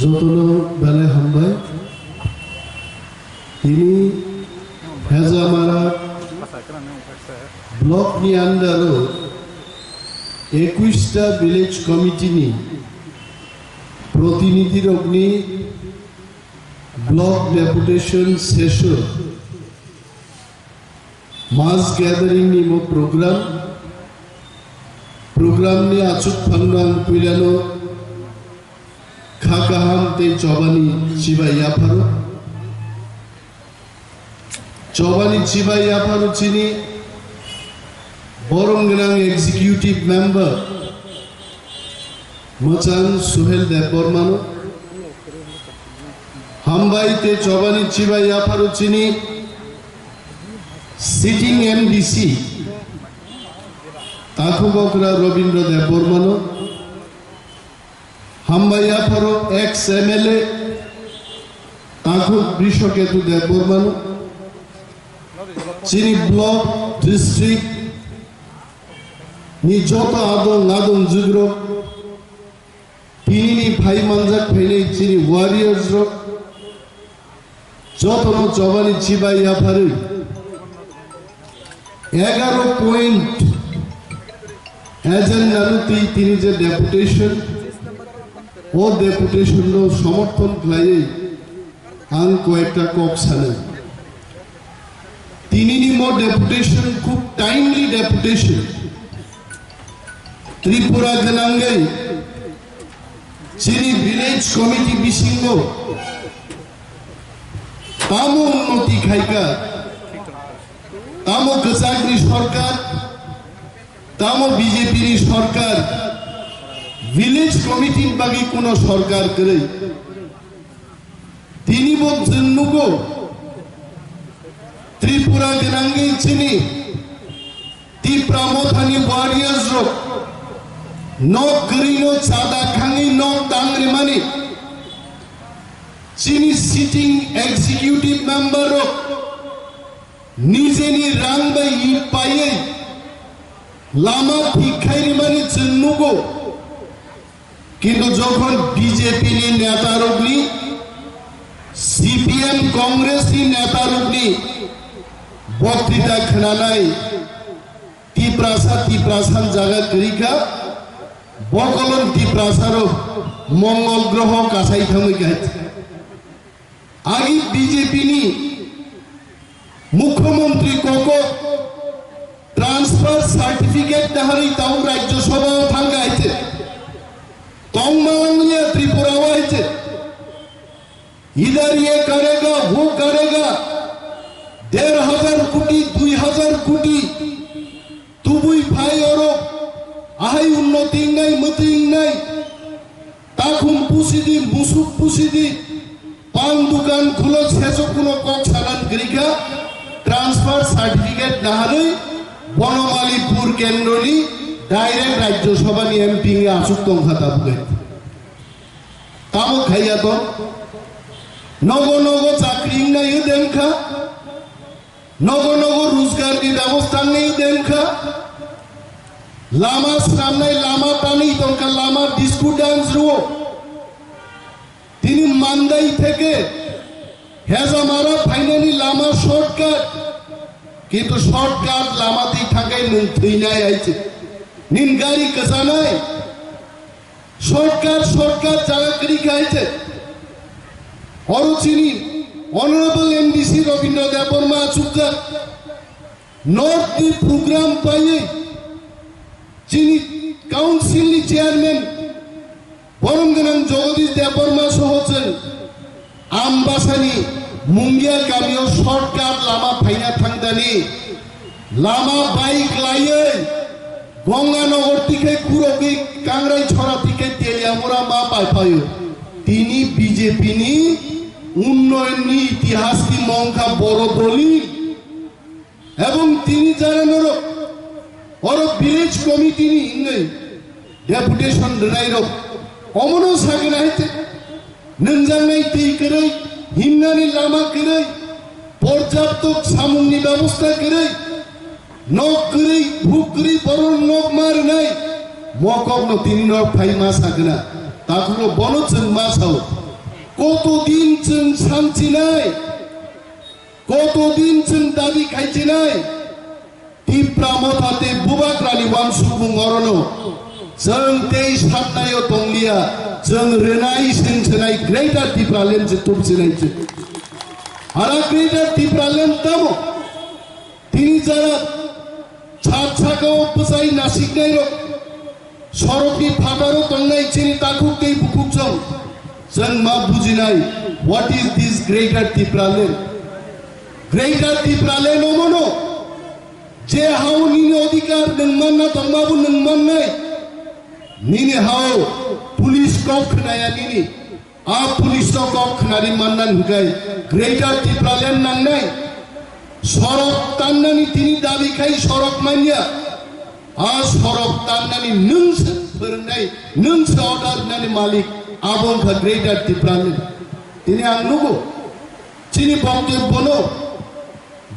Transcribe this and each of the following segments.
যতলো বেলায় হামবাই তিনি হেজামারা ব্লক নি আন্ডারও 21টা ভিলেজ কমিটি নি প্রতিনিধির অগ্নি ব্লক ডেপুটেশন সেশন মাস গ্যাদারিং নি মো program ni achuk phangnang puilano khakaham te chobani chibaiya pharu chini boronggrang executive member Machan Suhel Debormano Hambai te chobani chibaiya pharu chini sitting MDC Takubokra Robindra Debormano Hambaya Paro ex MLA Takub Bishoketu Debormano Chini Block District Ni Jota Adon Zugro Pini Pai Manjak Pene Chini Warriors Rock Jotono Chovani Chibaiya Pharu 11 point এজেন্ডাতে তিনি যে deputation ও ডেপুটেশনর সমর্থন খাইয়ে আন কয়েকটা cock সালে তিনি নিমো deputation খুব timely deputation Tripura জেলাঙ্গে চিনি ভিলেজ কমিটি বিসিঙ্গ তামো উন্নতি খাইকা তামো গসাগরি সরকার তামো বিজেপি সরকার ভিলেজ কমিটির বাকি কোন সরকার করে তিনি বলছেন নুগো ত্রিপুরা জেলাঙ্গে চিনি তীব্রামথানি ওয়ারিয়ার্স রো নক করিনো চাঁদা খাঙ্গি নক তাংরে মানে চিনি সিটিং এক্সিকিউটিভ মেম্বার রো নিজেনি রাং বাই ইট পাইয়ে লামা ভিক্ষাইরি মানে চিন্নুগো কিন্তু যখন বিজেপি নি নেতার অগ্নি সিপিএম কংগ্রেস নি নেতার অগ্নি বক্তৃতা খানালাই তীব্রাসান জায়গা করিকা বকলন তীব্রাসার মঙ্গল গ্রহ কাছাই থামই গাইছে আগে বিজেপি নি মুখ্যমন্ত্রী কোকো ट्रांसफर सर्टिफिकेट दहरी ताऊ राज्य सभा थांगा आइছে तोंगमांगलिया त्रिपुरा आइছে इधर ये करेगा वो करेगा 1500 कोटी 2000 कोटी तुबुई भाई और आहाई उन्नति नहीं मति नहीं ताकुम पुसिदी मुसुक पुसिदी पान दुकान खुलो छेसो कुनो कक सालान करिका ट्रांसफर सर्टिफिकेट दहरी বনমালীপুর কেন্দ্রনি ডাইরেক্ট রাজ্যসভা নি এমপি এ আসুকতম খাতা বুকে তামো খাইয়া তো নগো চাকরি নাই দেখা নগো রোজগার দি ব্যবস্থা নেই দেখা লামা সামনে লামা টানি তনকা লামা ডিস্কো ডান্স রো তিনি মান্দাই থেকে হেজামারা ফাইনালি লামা শর্টকাট কিন্তু শর্টকাট লামাতি থাকাই নুন থইনাই আইছে নিন গাড়ি কসানাই শর্টকাট জায়গা করি খাইছে অরুচিনি অনারেবল এমডিসি রবীন্দ্র দেববর্মা চুপচাপ নর্থ দি প্রোগ্রাম পাইয়ে চিনি কাউন্সিল নি চেয়ারম্যান বরঙ্গনাং জগদীশ দেববর্মা সহছেন আমবাসানি मुंगिया कामियो शॉर्टकट लामा फाइना थांगदानी लामा बाइक लाये गंगानगर तिके कुरगि कांग्राई छरा तिके तेलियामुरा मा पाइफायो तिनी बीजेपी नि उन्नयन नि इतिहास की मंखा बड़ दलिल एवं तिनी जानेन और विलेज कमिटी नि इंगे डेपुटेशन दनाइरो अमनो सागनाइते नंजांनाय दै करे हिमनानी लामा करे पर्याप्त सामुंनी व्यवस्था करे नक करे भूख करे बड़ नक मार नाई मकब न तिनी नक फाइ मा सागना ताकुलो बनोचन मा साव কতদিন जों सानथिनाय কতদিন जों दाबि खायथिनाय टिप्रा मथाते बुबाग्रानि वान सुबुं अरनो जों दै सारनायाव दंलिया जों रोनाय सोंसोनाय ग्रेटार टिप्रालेण्ड जो तुमसिनायजो आरो ग्रेटार टिप्रालेण्ड दामो তিনি যারা ছাদ ছাগাও পসাই নাসিকনাই সরকনি ফাটারও তংনাই চিনি তাকুকই বুকুকজং जों मा बुजिनाय what is this greater Tipraland greater Tipraland अमनो जे हाव निनि अधिकार नोंमानना दंबाबो नोंमाननाय निनि हाव पुलिस कौ खनाया निनि आ पुलिस कौ खनारि मानना नुगाय ग्रेटर टिप्रालेण्ड नांनाय सरक तान्नानि तिनि दाबि खाय सरक मानिया आ सरक तान्नानि नोंसो फोरोंनाय नोंसो अर्डार होनानै मालिक आबों का ग्रेटर टिप्रालेण्ड तिनि आं नुगो तिनि बक्तव्यनो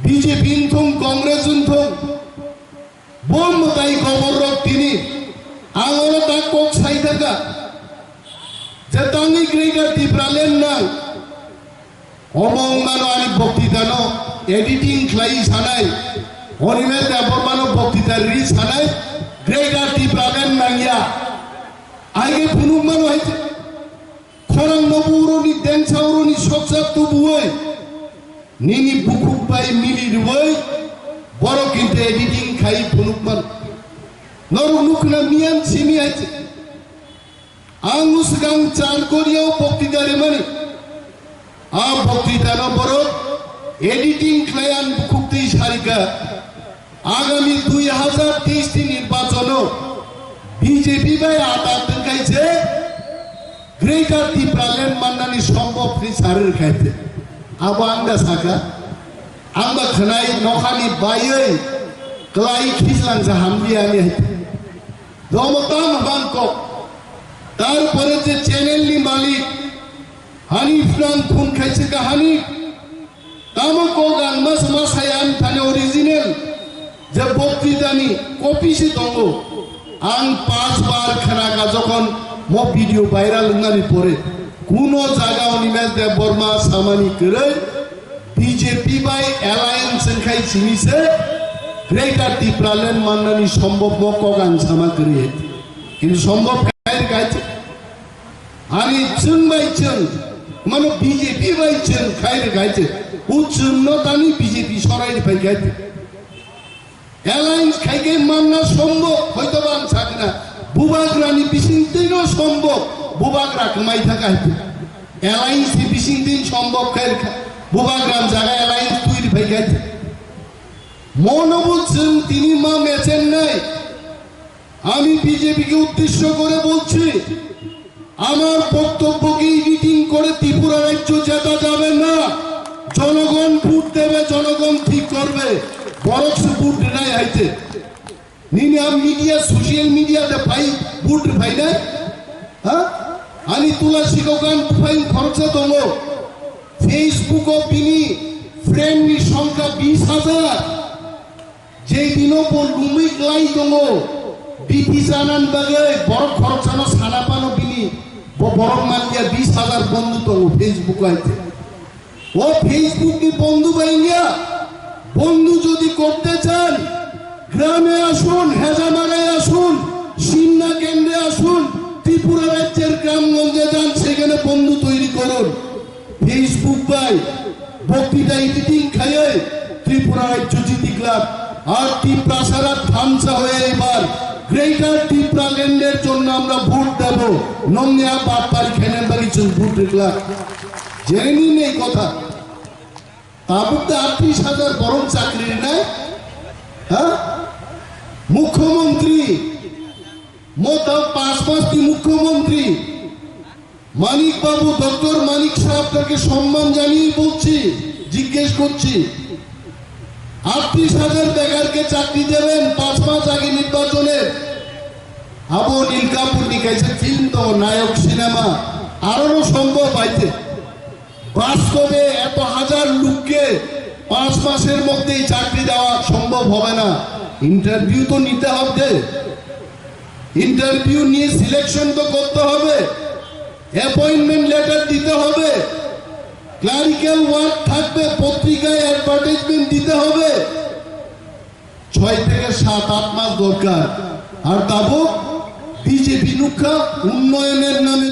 बीजेपी थों कांग्रेस थों बम ताई गवर्नर तिनि आंगोनो ता कोक साइदागा जतांगी ग्रेटर टिप्रालेण्ड ना अमंग मानो आनि बक्तितानो एडिटिंग खालाय सानाय हरिमेल देबरमानो बक्तिता रि सानाय ग्रेटर टिप्रालेण्ड नांगिया आगे फुनुक मानो हायते खरं नबुरनि देंसावरनि सकजाब तुबुय निनि बुकुक बाय मिलि रुय बरो किन्ते एडिटिं खाय फुनुकमान नरु नुखना मियान सिमी आइते आं उसगां चालकोरियाव बक्तिदारे माने आ बक्तिदानो बरो एडिटिं खायान बुकुकति सारिका आगामी 2023 नि निर्वाचनो बीजेपी बाय आदा तंखायसे ग्रेटर टिप्रालेण्ड माननानै सम्भव नि सारर खायते आबो आंदा साका आंबा खनाय नखानि बायै क्लाय खिसलां जा हामलियानि हायते दमताम बांको तारपरे जे चैनल नि मालिक हानिफ नाम खुन खायसे कहानी तामको गांमास मासायान थाने ओरिजिनल जे बक्तिदानि कपि से दंगो आं 5 बार खनागा जखन मो भिडियो भाइराल होनानै परे कुनो जागाव निमेश देव बर्मा सामानि करे बीजेपी बाय एलायंस संखाय सिनिसे ग्रेटर टिप्रालेण्ड माननानि सम्भव मको गान सामा करे किन्तु सम्भव खायर गायते आनि जों बाय जों मानो बीजेपी बाय जों खायर गायते उच्चनो तानि बीजेपी सराय फाय गायते एलायंस खायगे मानना सम्भव हयतो बां सागना बुबाग्रानि बिसिंतिनो सम्भव बुबाग्रा कमाय थाका एलायंस बिसिंतिन सम्भव खाय बुबाग्रा जागा एलायंस तुइरि फाय गायते मनोबो जों तिनि मा मेचेन नाय आमी बीजेपी के उद्देश्य करे बोलছি আমার বক্তব্যকে এডিটিং করে ত্রিপুরা রাজ্য জেতা যাবে না জনগণ ভোট দেবে জনগণ ঠিক করবে বরং ভোট নাই আইতে নিনি আম মিডিয়া সোশ্যাল মিডিয়াতে ভাই ভোট ভাই না হ্যাঁ আনি তুলা শিকগান ফাইন খরচা দङ ফেসবুক বিনি ফ্রেন্ডনি সংখ্যা 20000 যেই দিনও লুমি ক্লাই দङ বিপি জানান বাগে বড় খরচানো সানাপানো বিনি বড় মালিয়া 20000 বন্ধু দङ ফেসবুক আইতে ও ফেসবুক নি বন্ধু বাইঙ্গা বন্ধু যদি করতে চান গ্রামে আসুন হেজামারায় আসুন সিন্না কেন্দ্রে আসুন ত্রিপুরা রাজ্যের গ্রামগঞ্জে যান সেখানে বন্ধু তৈরি করুন ফেসবুক বাই বক্তৃতা এডিটিং খাইয়ে ত্রিপুরা রাজ্য জিতিলাম আর ত্রিপুরা সারা ধামসা হয়ে এবার গ্রেটার টিপ্রালেন্ডের জন্য আমরা ভোট দেব নমনিয়া বাপার খেনের বাড়ি চল ভোট দেখলাম জেনে নিন এই কথা তাবুতে ৩৮,০০০ বরং চাকরি নাই হ্যাঁ মুখ্যমন্ত্রী মোট 5 মাস কি মুখ্যমন্ত্রী মানিক বাবু ডক্টর মানিক সাহেবকে সম্মান জানিয়ে বলছি জিজ্ঞেস করছি ৩৮,০০০ বেকারকে চাকরি দেবেন 5 মাস আগে নির্বাচনে আবু নীলকাপুর নিকাইছে ফিল্ম তো নায়ক সিনেমা আরো সম্ভব আইতে বাস্তবে এত হাজার লোককে 5 মাসের মধ্যেই চাকরি দেওয়া সম্ভব হবে না ইন্টারভিউ তো নিতে হবে ইন্টারভিউ নিয়ে সিলেকশন তো করতে হবে অ্যাপয়েন্টমেন্ট লেটার দিতে হবে, ক্লারিক্যাল ওয়ার্ক থাকবে, পত্রিকায় অ্যাডভার্টাইজমেন্ট দিতে হবে। 6 থেকে 7-8 মাস দরকার। আর তাবো বিজেপি নুক্ষা উন্নয়নের নামে